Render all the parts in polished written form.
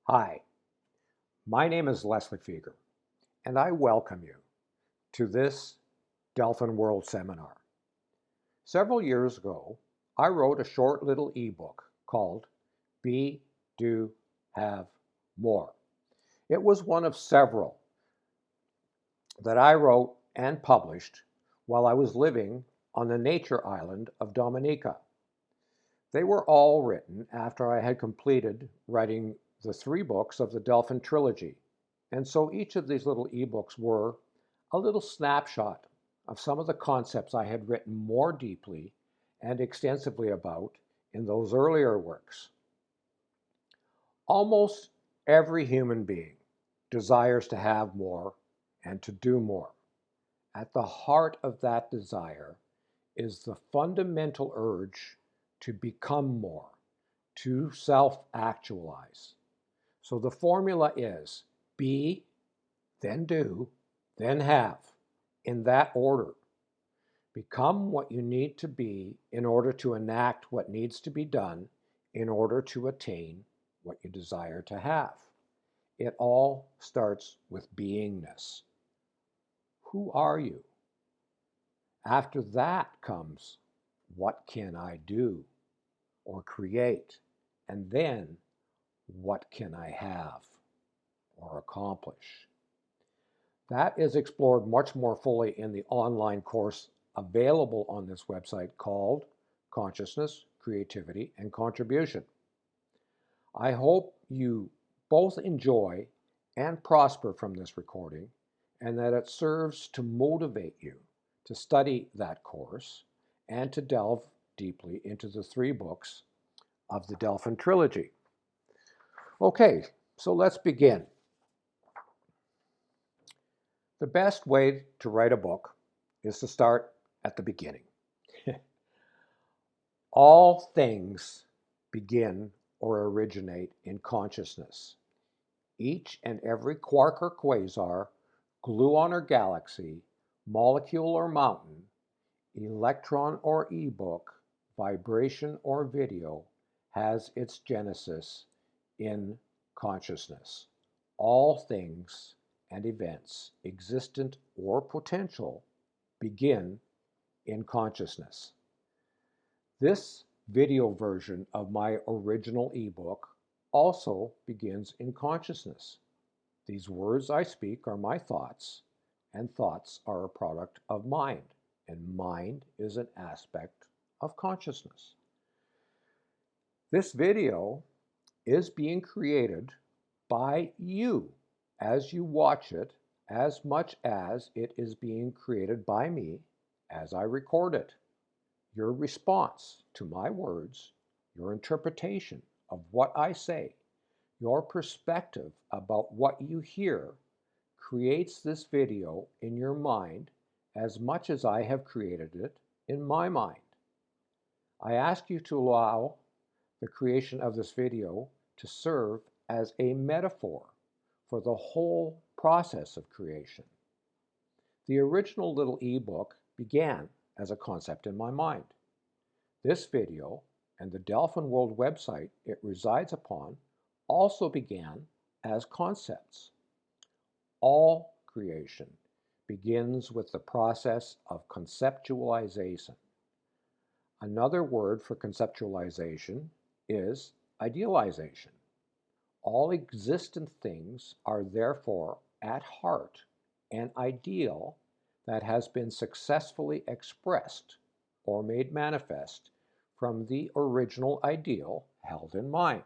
Hi, my name is Leslie Feger, and I welcome you to this Delphin World seminar. Several years ago, I wrote a short little ebook called Be, Do, Have, More. It was one of several that I wrote and published while I was living on the nature island of Dominica. They were all written after I had completed writing the 3 books of the Delphin trilogy. And so each of these little ebooks were a little snapshot of some of the concepts I had written more deeply and extensively about in those earlier works. Almost every human being desires to have more and to do more. At the heart of that desire is the fundamental urge to become more, to self-actualize. So the formula is be, then do, then have, in that order. Become what you need to be in order to enact what needs to be done in order to attain what you desire to have. It all starts with beingness. Who are you? After that comes, what can I do or create? And then, what can I have or accomplish? That is explored much more fully in the online course available on this website called Consciousness, Creativity, and Contribution. I hope you both enjoy and prosper from this recording, and that it serves to motivate you to study that course and to delve deeply into the 3 books of the Delphin trilogy. Okay, so let's begin. The best way to write a book is to start at the beginning. All things begin or originate in consciousness. Each and every quark or quasar, gluon or galaxy, molecule or mountain, electron or ebook, vibration or video has its genesis in consciousness. All things and events, existent or potential, begin in consciousness. This video version of my original ebook also begins in consciousness. These words I speak are my thoughts, and thoughts are a product of mind, and mind is an aspect of consciousness. This video is being created by you as you watch it, as much as it is being created by me as I record it. Your response to my words, your interpretation of what I say, your perspective about what you hear creates this video in your mind as much as I have created it in my mind. I ask you to allow the creation of this video to serve as a metaphor for the whole process of creation. The original little ebook began as a concept in my mind. This video and the Delphin World website it resides upon also began as concepts. All creation begins with the process of conceptualization. Another word for conceptualization is idealization. All existent things are therefore at heart an ideal that has been successfully expressed or made manifest from the original ideal held in mind.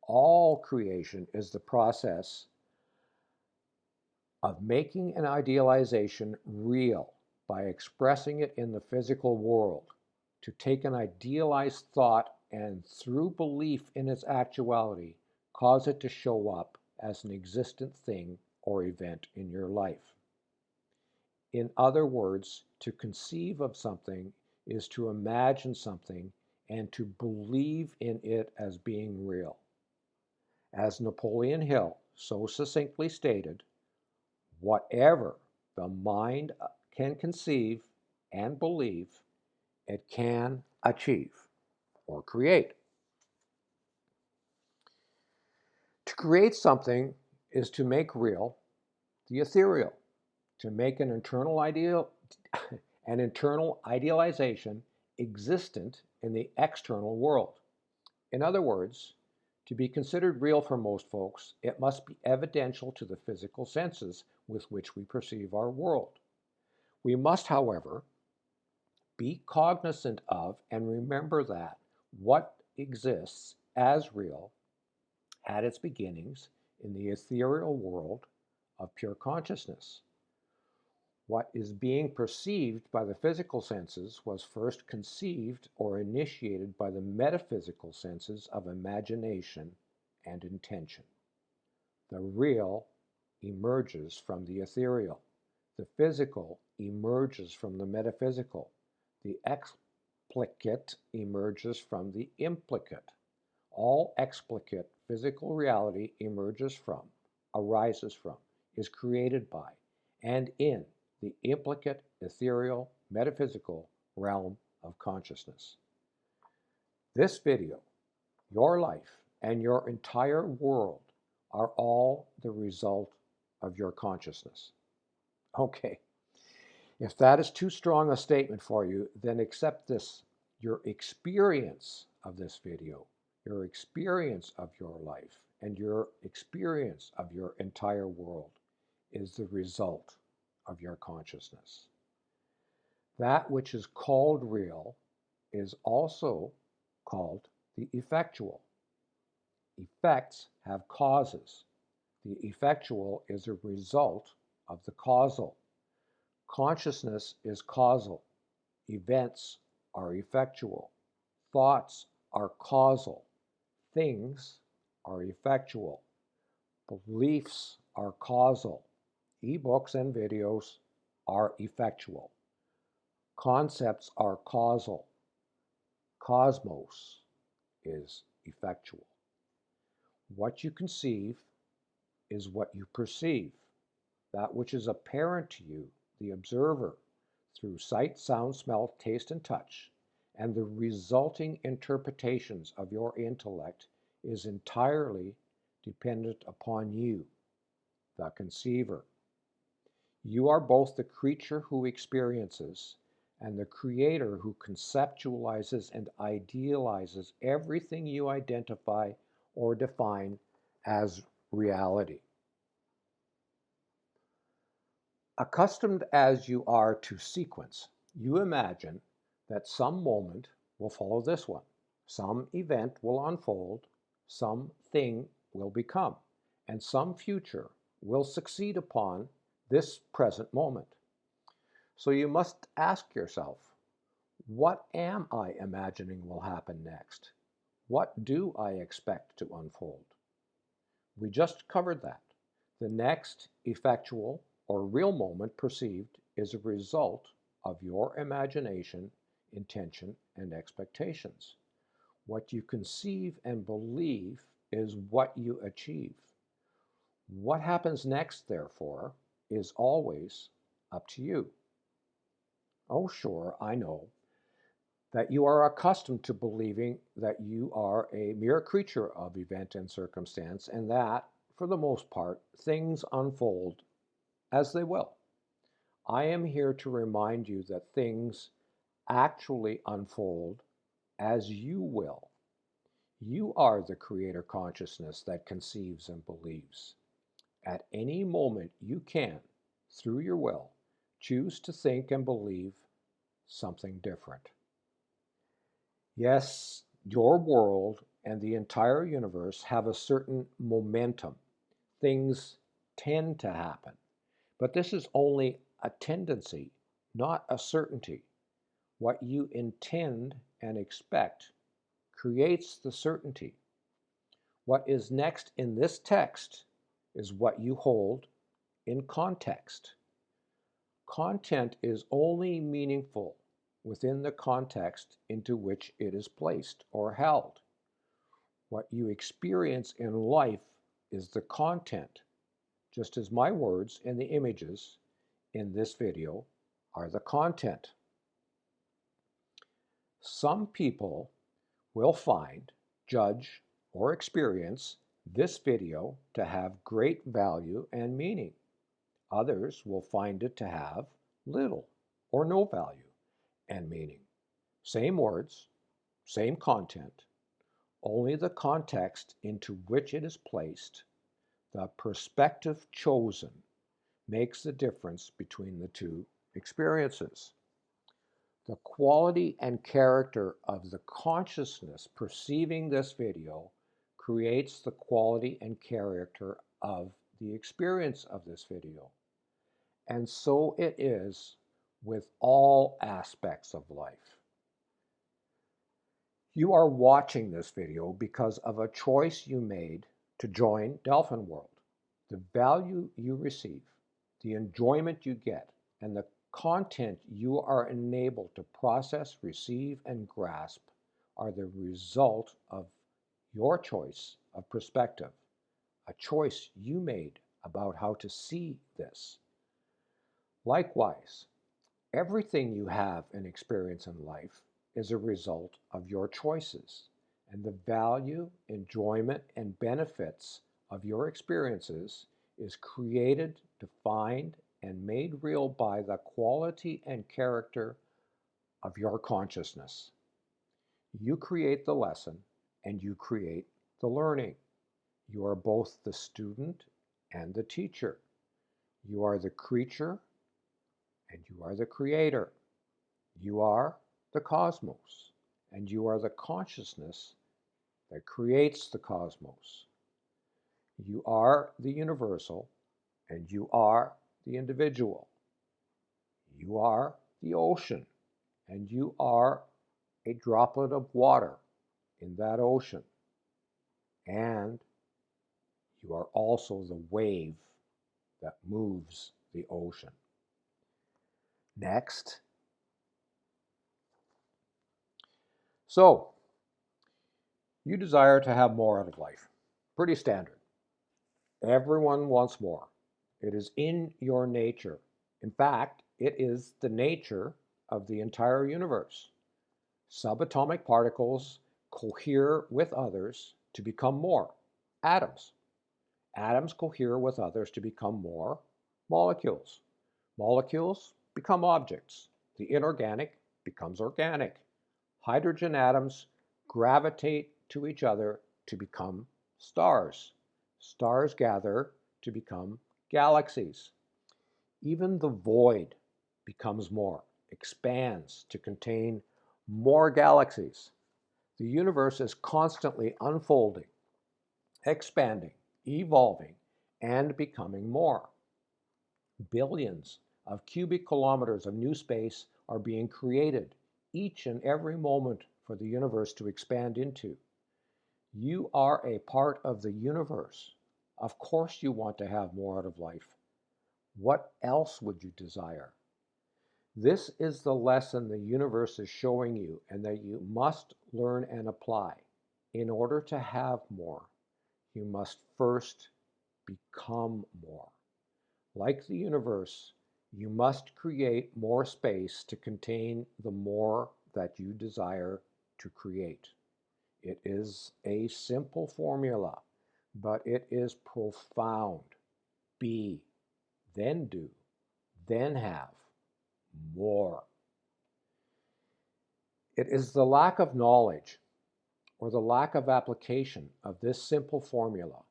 All creation is the process of making an idealization real by expressing it in the physical world. To take an idealized thought and, through belief in its actuality, cause it to show up as an existent thing or event in your life. In other words, to conceive of something is to imagine something and to believe in it as being real. As Napoleon Hill so succinctly stated, whatever the mind can conceive and believe, it can achieve or create. To create something is to make real the ethereal, to make an internal idealization existent in the external world. In other words, to be considered real for most folks, it must be evidential to the physical senses with which we perceive our world. We must, however, be cognizant of and remember that what exists as real had its beginnings in the ethereal world of pure consciousness. What is being perceived by the physical senses was first conceived or initiated by the metaphysical senses of imagination and intention. The real emerges from the ethereal. The physical emerges from the metaphysical. The explicit emerges from the implicate. All explicit physical reality emerges from, arises from, is created by, and in the implicate, ethereal, metaphysical realm of consciousness. This video, your life, and your entire world are all the result of your consciousness. Okay, if that is too strong a statement for you, then accept this. Your experience of this video, your experience of your life, and your experience of your entire world is the result of your consciousness. That which is called real is also called the effectual. Effects have causes. The effectual is a result of the causal. Consciousness is causal. Events are effectual. Thoughts are causal. Things are effectual. Beliefs are causal. Ebooks and videos are effectual. Concepts are causal. Cosmos is effectual. What you conceive is what you perceive. That which is apparent to you, the observer, through sight, sound, smell, taste, and touch, and the resulting interpretations of your intellect is entirely dependent upon you, the conceiver. You are both the creature who experiences and the creator who conceptualizes and idealizes everything you identify or define as reality. Accustomed as you are to sequence, you imagine that some moment will follow this one. Some event will unfold, some thing will become, and some future will succeed upon this present moment. So you must ask yourself, what am I imagining will happen next? What do I expect to unfold? We just covered that. The next effectual or real moment perceived is a result of your imagination, intention, and expectations. What you conceive and believe is what you achieve. What happens next, therefore, is always up to you. Oh, sure, I know that you are accustomed to believing that you are a mere creature of event and circumstance, and that, for the most part, things unfold as they will. I am here to remind you that things actually unfold as you will. You are the creator consciousness that conceives and believes. At any moment you can, through your will, choose to think and believe something different. Yes, your world and the entire universe have a certain momentum. Things tend to happen. But this is only a tendency, not a certainty. What you intend and expect creates the certainty. What is next in this text is what you hold in context. Content is only meaningful within the context into which it is placed or held. What you experience in life is the content, just as my words and the images in this video are the content. Some people will find, judge, or experience this video to have great value and meaning. Others will find it to have little or no value and meaning. Same words, same content, only the context into which it is placed, the perspective chosen, makes the difference between the two experiences. The quality and character of the consciousness perceiving this video creates the quality and character of the experience of this video. And so it is with all aspects of life. You are watching this video because of a choice you made to join Delphin World. The value you receive, the enjoyment you get, and the content you are enabled to process, receive, and grasp are the result of your choice of perspective, a choice you made about how to see this. Likewise, everything you have and experience in life is a result of your choices, and the value, enjoyment, and benefits of your experiences is created, defined, and made real by the quality and character of your consciousness. You create the lesson and you create the learning. You are both the student and the teacher. You are the creature and you are the creator. You are the cosmos and you are the consciousness that creates the cosmos. You are the universal and you are the individual. You are the ocean and you are a droplet of water in that ocean. And you are also the wave that moves the ocean. Next. So, you desire to have more out of life. Pretty standard. Everyone wants more. It is in your nature. In fact, it is the nature of the entire universe. Subatomic particles cohere with others to become more. Atoms. Atoms cohere with others to become more molecules. Molecules become objects. The inorganic becomes organic. Hydrogen atoms gravitate to each other to become stars. Stars gather to become galaxies. Even the void becomes more, expands to contain more galaxies. The universe is constantly unfolding, expanding, evolving, and becoming more. Billions of cubic kilometers of new space are being created each and every moment for the universe to expand into. You are a part of the universe. Of course you want to have more out of life. What else would you desire? This is the lesson the universe is showing you and that you must learn and apply. In order to have more, you must first become more. Like the universe, you must create more space to contain the more that you desire to create. It is a simple formula, but it is profound. Be, then do, then have more. It is the lack of knowledge or the lack of application of this simple formula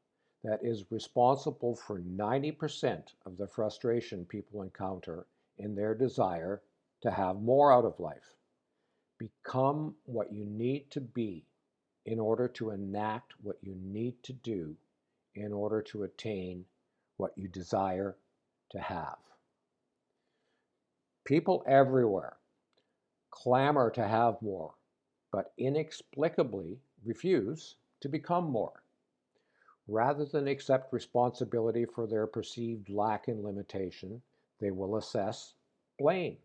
that is responsible for 90% of the frustration people encounter in their desire to have more out of life. Become what you need to be in order to enact what you need to do in order to attain what you desire to have. People everywhere clamor to have more, but inexplicably refuse to become more. Rather than accept responsibility for their perceived lack and limitation, they will assess blame.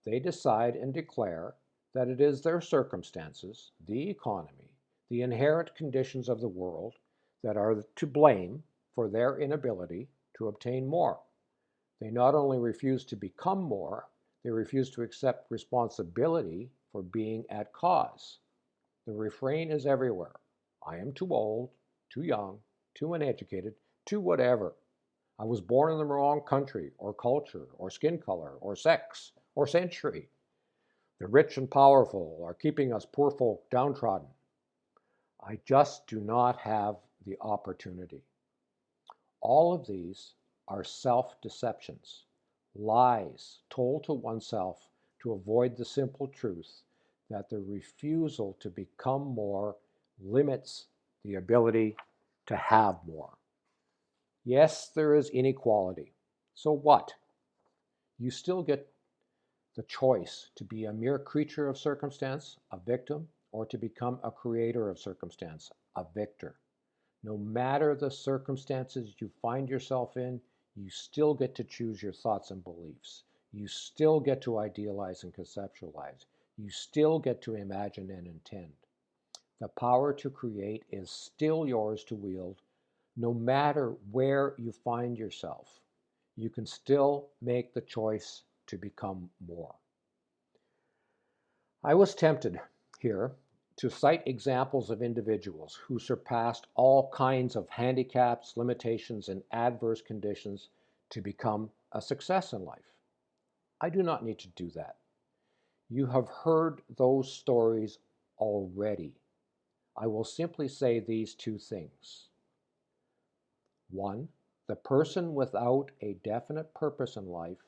They decide and declare that it is their circumstances, the economy, the inherent conditions of the world that are to blame for their inability to obtain more. They not only refuse to become more, they refuse to accept responsibility for being at cause. The refrain is everywhere. I am too old, too young, too uneducated, too whatever. I was born in the wrong country or culture or skin color or sex or century. The rich and powerful are keeping us poor folk downtrodden. I just do not have the opportunity. All of these are self-deceptions, lies told to oneself to avoid the simple truth that the refusal to become more limits the ability to have more. Yes, there is inequality. So what? You still get the choice to be a mere creature of circumstance, a victim, or to become a creator of circumstance, a victor. No matter the circumstances you find yourself in, you still get to choose your thoughts and beliefs. You still get to idealize and conceptualize. You still get to imagine and intend. The power to create is still yours to wield, no matter where you find yourself. You can still make the choice to become more. I was tempted here to cite examples of individuals who surpassed all kinds of handicaps, limitations, and adverse conditions to become a success in life. I do not need to do that. You have heard those stories already. I will simply say these two things. One, the person without a definite purpose in life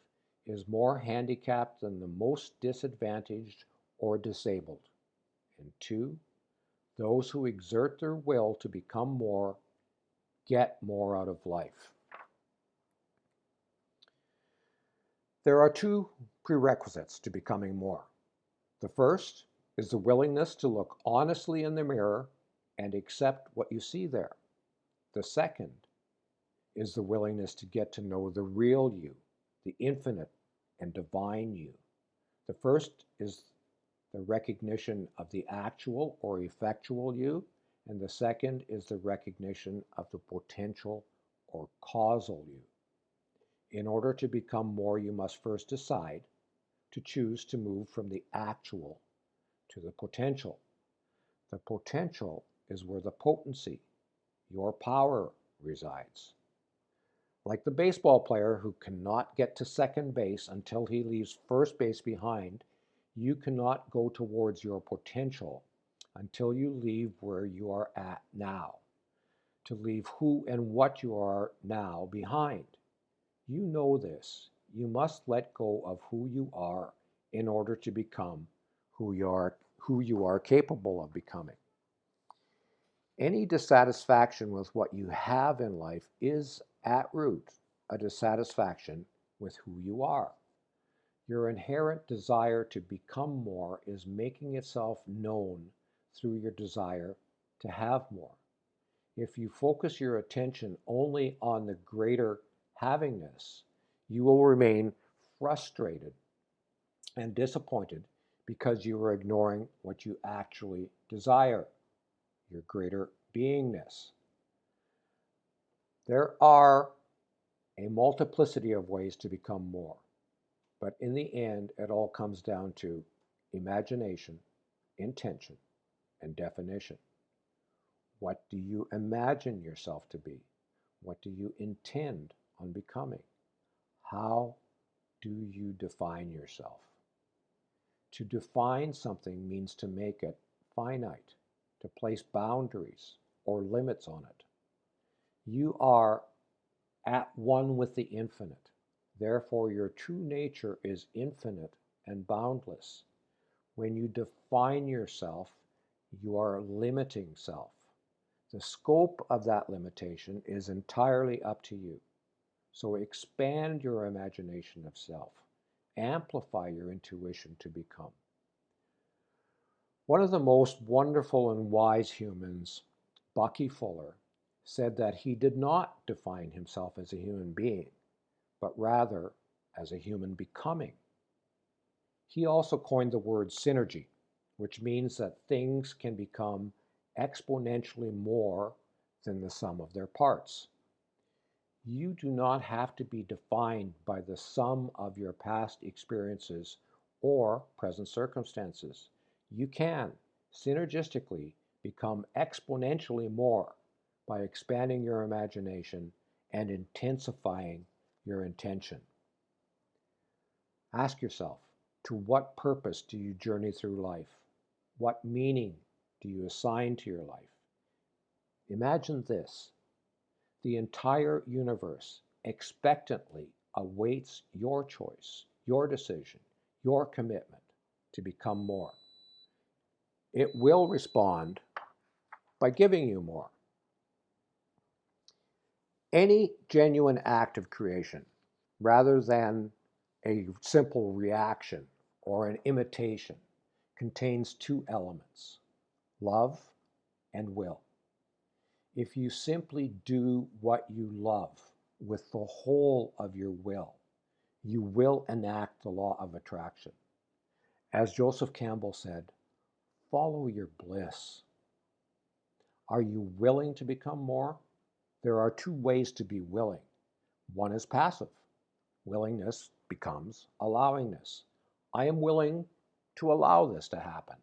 is more handicapped than the most disadvantaged or disabled. And two, those who exert their will to become more get more out of life. There are two prerequisites to becoming more. The first is the willingness to look honestly in the mirror and accept what you see there. The second is the willingness to get to know the real you, the infinite and divine you. The first is the recognition of the actual or effectual you, and the second is the recognition of the potential or causal you. In order to become more, you must first decide to choose to move from the actual to the potential. The potential is where the potency, your power, resides. Like the baseball player who cannot get to second base until he leaves first base behind, you cannot go towards your potential until you leave where you are at now, to leave who and what you are now behind. You know this. You must let go of who you are in order to become who you are capable of becoming. Any dissatisfaction with what you have in life is, at root, a dissatisfaction with who you are. Your inherent desire to become more is making itself known through your desire to have more. If you focus your attention only on the greater havingness, you will remain frustrated and disappointed because you are ignoring what you actually desire, your greater beingness. There are a multiplicity of ways to become more, but in the end, it all comes down to imagination, intention, and definition. What do you imagine yourself to be? What do you intend on becoming? How do you define yourself? To define something means to make it finite, to place boundaries or limits on it. You are at one with the infinite. Therefore, your true nature is infinite and boundless. When you define yourself, you are limiting self. The scope of that limitation is entirely up to you. So expand your imagination of self. Amplify your intuition to become. One of the most wonderful and wise humans, Bucky Fuller, said that he did not define himself as a human being, but rather as a human becoming. He also coined the word synergy, which means that things can become exponentially more than the sum of their parts. You do not have to be defined by the sum of your past experiences or present circumstances. You can synergistically become exponentially more by expanding your imagination and intensifying your intention. Ask yourself, to what purpose do you journey through life? What meaning do you assign to your life? Imagine this: the entire universe expectantly awaits your choice, your decision, your commitment to become more. It will respond by giving you more. Any genuine act of creation, rather than a simple reaction or an imitation, contains two elements: love and will. If you simply do what you love with the whole of your will, you will enact the law of attraction. As Joseph Campbell said, follow your bliss. Are you willing to become more? There are two ways to be willing. One is passive. Willingness becomes allowingness. I am willing to allow this to happen.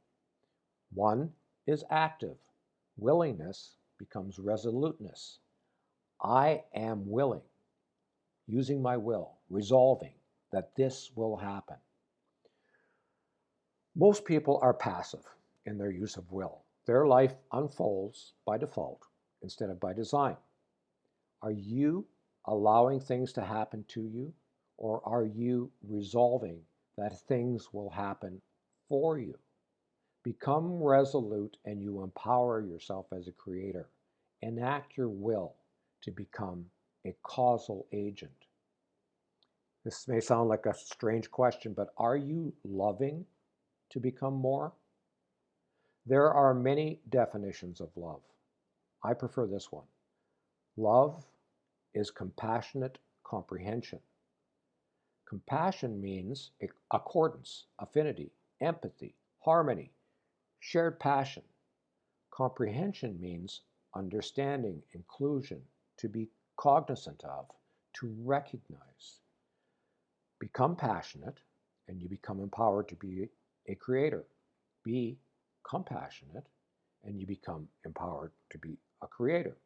One is active. Willingness becomes resoluteness. I am willing, using my will, resolving that this will happen. Most people are passive in their use of will. Their life unfolds by default instead of by design. Are you allowing things to happen to you, or are you resolving that things will happen for you? Become resolute and you empower yourself as a creator. Enact your will to become a causal agent. This may sound like a strange question, but are you loving to become more? There are many definitions of love. I prefer this one. Love is compassionate comprehension. Compassion means accordance, affinity, empathy, harmony, shared passion. Comprehension means understanding, inclusion, to be cognizant of, to recognize. Become passionate, and you become empowered to be a creator. Be compassionate, and you become empowered to be a creator.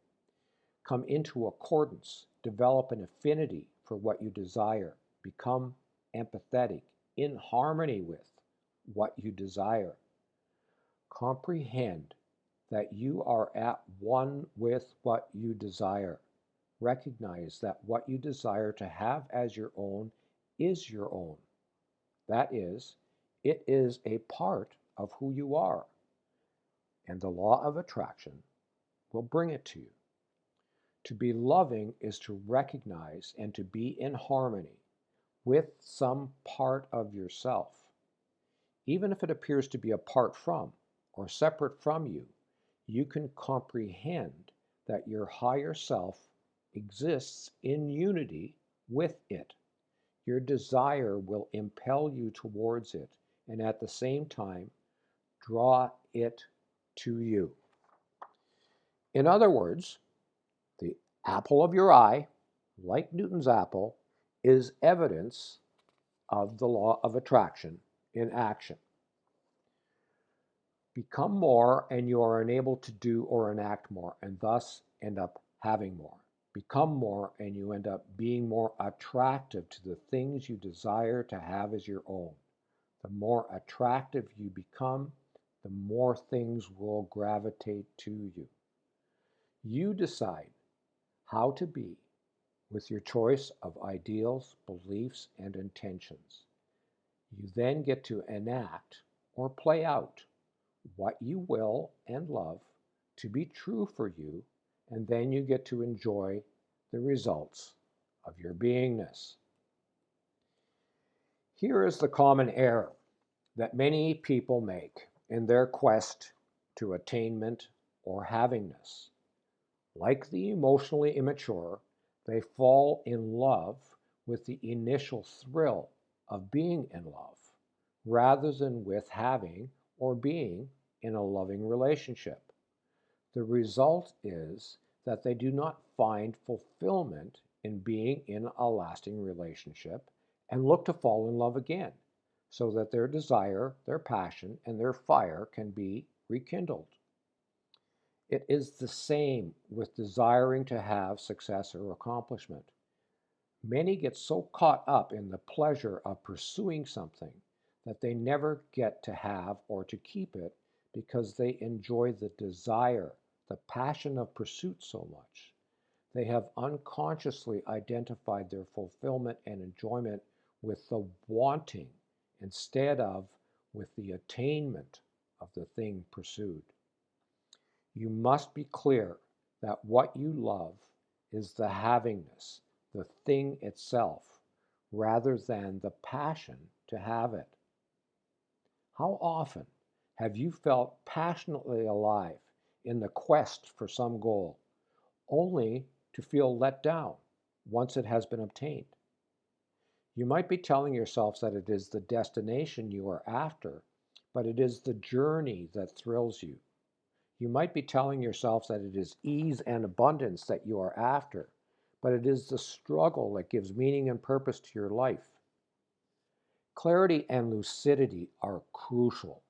Come into accordance, develop an affinity for what you desire. Become empathetic, in harmony with what you desire. Comprehend that you are at one with what you desire. Recognize that what you desire to have as your own is your own. That is, it is a part of who you are. And the law of attraction will bring it to you. To be loving is to recognize and to be in harmony with some part of yourself. Even if it appears to be apart from or separate from you, you can comprehend that your higher self exists in unity with it. Your desire will impel you towards it and at the same time draw it to you. In other words, the apple of your eye, like Newton's apple, is evidence of the law of attraction in action. Become more and you are enabled to do or enact more and thus end up having more. Become more and you end up being more attractive to the things you desire to have as your own. The more attractive you become, the more things will gravitate to you. You decide how to be with your choice of ideals, beliefs, and intentions. You then get to enact or play out what you will and love to be true for you, and then you get to enjoy the results of your beingness. Here is the common error that many people make in their quest to attainment or havingness. Like the emotionally immature, they fall in love with the initial thrill of being in love, rather than with having or being in a loving relationship. The result is that they do not find fulfillment in being in a lasting relationship and look to fall in love again, so that their desire, their passion, and their fire can be rekindled. It is the same with desiring to have success or accomplishment. Many get so caught up in the pleasure of pursuing something that they never get to have or to keep it because they enjoy the desire, the passion of pursuit so much. They have unconsciously identified their fulfillment and enjoyment with the wanting instead of with the attainment of the thing pursued. You must be clear that what you love is the havingness, the thing itself, rather than the passion to have it. How often have you felt passionately alive in the quest for some goal, only to feel let down once it has been obtained? You might be telling yourself that it is the destination you are after, but it is the journey that thrills you. You might be telling yourself that it is ease and abundance that you are after, but it is the struggle that gives meaning and purpose to your life. Clarity and lucidity are crucial.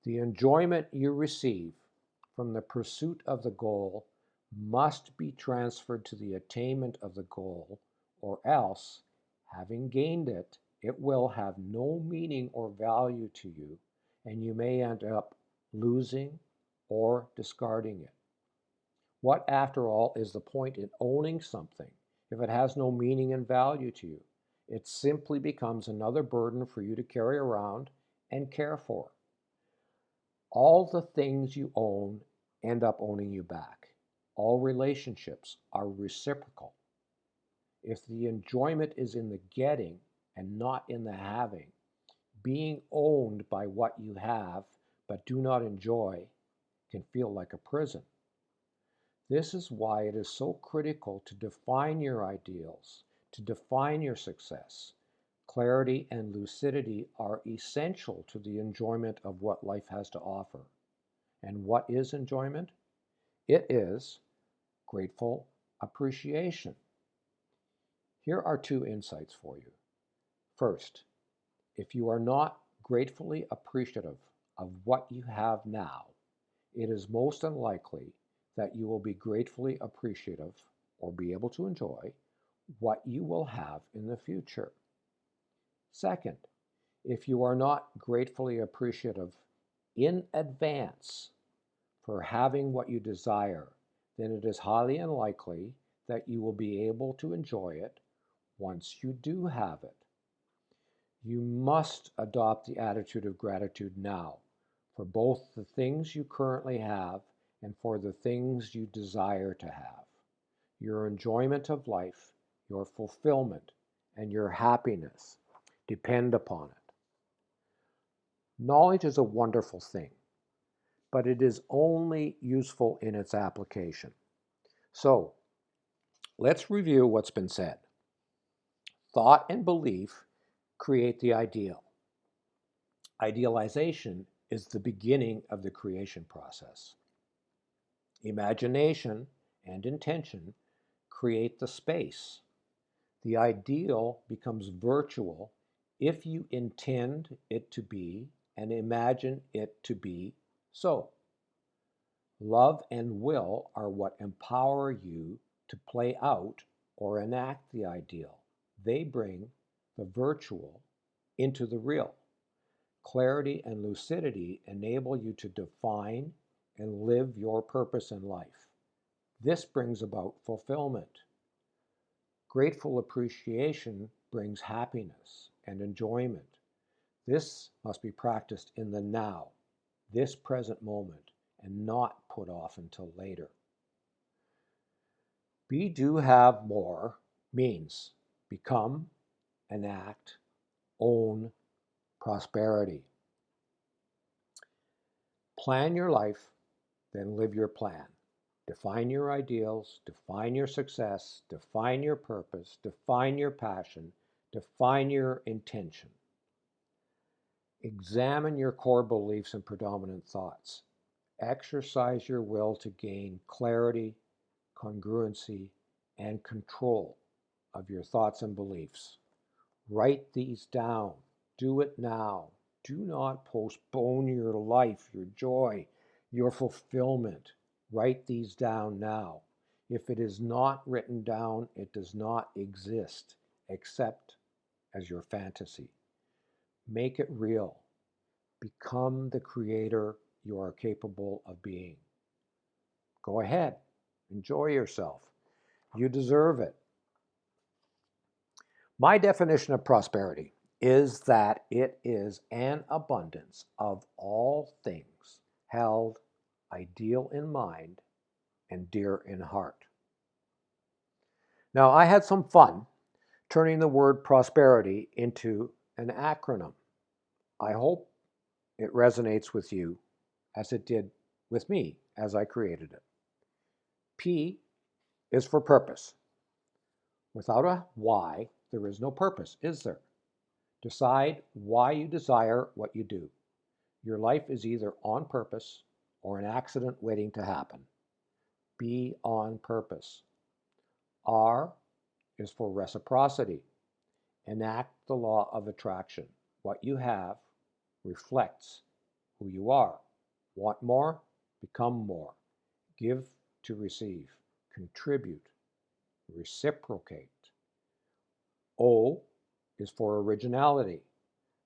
The enjoyment you receive from the pursuit of the goal must be transferred to the attainment of the goal, or else, having gained it, it will have no meaning or value to you, and you may end up losing or discarding it. What, after all, is the point in owning something if it has no meaning and value to you? It simply becomes another burden for you to carry around and care for. All the things you own end up owning you back. All relationships are reciprocal. If the enjoyment is in the getting and not in the having, being owned by what you have but do not enjoy can feel like a prison. This is why it is so critical to define your ideals, to define your success. Clarity and lucidity are essential to the enjoyment of what life has to offer. And what is enjoyment? It is grateful appreciation. Here are two insights for you. First, if you are not gratefully appreciative of what you have now, it is most unlikely that you will be gratefully appreciative or be able to enjoy what you will have in the future. Second, if you are not gratefully appreciative in advance for having what you desire, then it is highly unlikely that you will be able to enjoy it once you do have it. You must adopt the attitude of gratitude now for both the things you currently have and for the things you desire to have. Your enjoyment of life, your fulfillment, and your happiness depend upon it. Knowledge is a wonderful thing, but it is only useful in its application. So, let's review what's been said. Thought and belief create the ideal. Idealization is the beginning of the creation process. Imagination and intention create the space. The ideal becomes virtual if you intend it to be and imagine it to be so. Love and will are what empower you to play out or enact the ideal. They bring the virtual into the real. Clarity and lucidity enable you to define and live your purpose in life. This brings about fulfillment. Grateful appreciation brings happiness and enjoyment. This must be practiced in the now, this present moment, and not put off until later. Be, do, have more means become, enact, own prosperity. Plan your life, then live your plan. Define your ideals, define your success, define your purpose, define your passion, define your intention. Examine your core beliefs and predominant thoughts. Exercise your will to gain clarity, congruency, and control of your thoughts and beliefs. Write these down. Do it now. Do not postpone your life, your joy, your fulfillment. Write these down now. If it is not written down, it does not exist except as your fantasy. Make it real. Become the creator you are capable of being. Go ahead. Enjoy yourself. You deserve it. My definition of prosperity is that it is an abundance of all things held ideal in mind and dear in heart. Now, I had some fun turning the word prosperity into an acronym. I hope it resonates with you as it did with me as I created it. P is for purpose. Without a why, there is no purpose, is there? Decide why you desire what you do. Your life is either on purpose or an accident waiting to happen. Be on purpose. R is for reciprocity. Enact the law of attraction. What you have reflects who you are. Want more? Become more. Give to receive. Contribute. Reciprocate. O is for originality.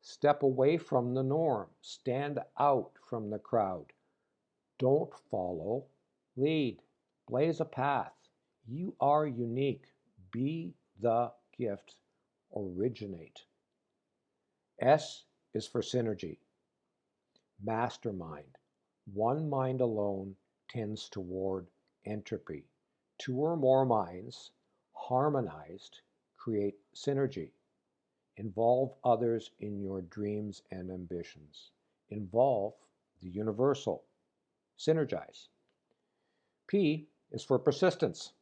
Step away from the norm. Stand out from the crowd. Don't follow. Lead. Blaze a path. You are unique. Be the gift. Originate. S is for synergy. Mastermind. One mind alone tends toward entropy. Two or more minds, harmonized, create synergy. Involve others in your dreams and ambitions. Involve the universal. Synergize. P is for persistence.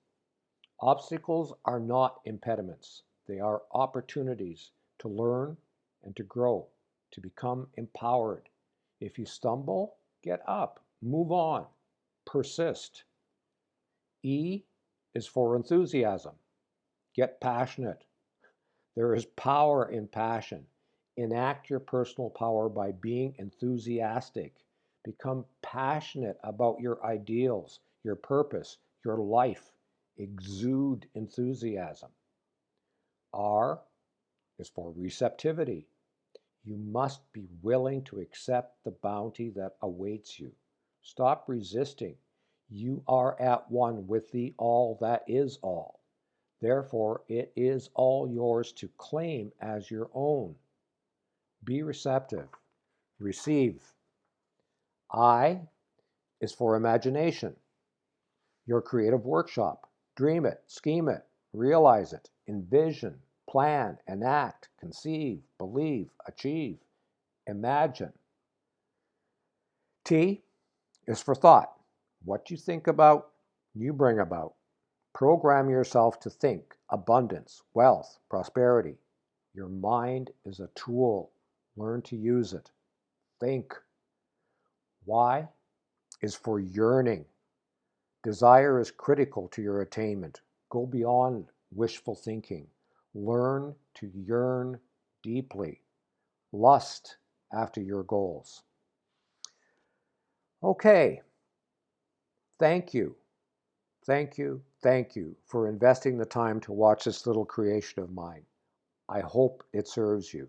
Obstacles are not impediments. They are opportunities to learn and to grow, to become empowered. If you stumble, get up, move on, persist. E is for enthusiasm. Get passionate. There is power in passion. Enact your personal power by being enthusiastic. Become passionate about your ideals, your purpose, your life. Exude enthusiasm. R is for receptivity. You must be willing to accept the bounty that awaits you. Stop resisting. You are at one with the all that is all. Therefore, it is all yours to claim as your own. Be receptive. Receive. I is for imagination. Your creative workshop. Dream it, scheme it, realize it, envision, plan, enact, conceive, believe, achieve, imagine. T is for thought. What you think about, you bring about. Program yourself to think abundance, wealth, prosperity. Your mind is a tool. Learn to use it. Think. Y is for yearning. Desire is critical to your attainment. Go beyond wishful thinking. Learn to yearn deeply. Lust after your goals. Okay. Thank you. Thank you. Thank you for investing the time to watch this little creation of mine. I hope it serves you.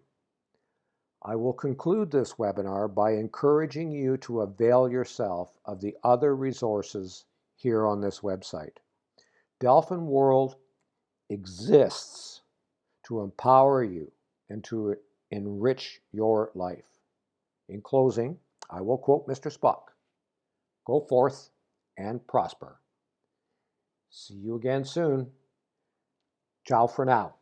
I will conclude this webinar by encouraging you to avail yourself of the other resources here on this website. Delphin World exists to empower you and to enrich your life. In closing, I will quote Mr. Spock. Go forth and prosper. See you again soon. Ciao for now.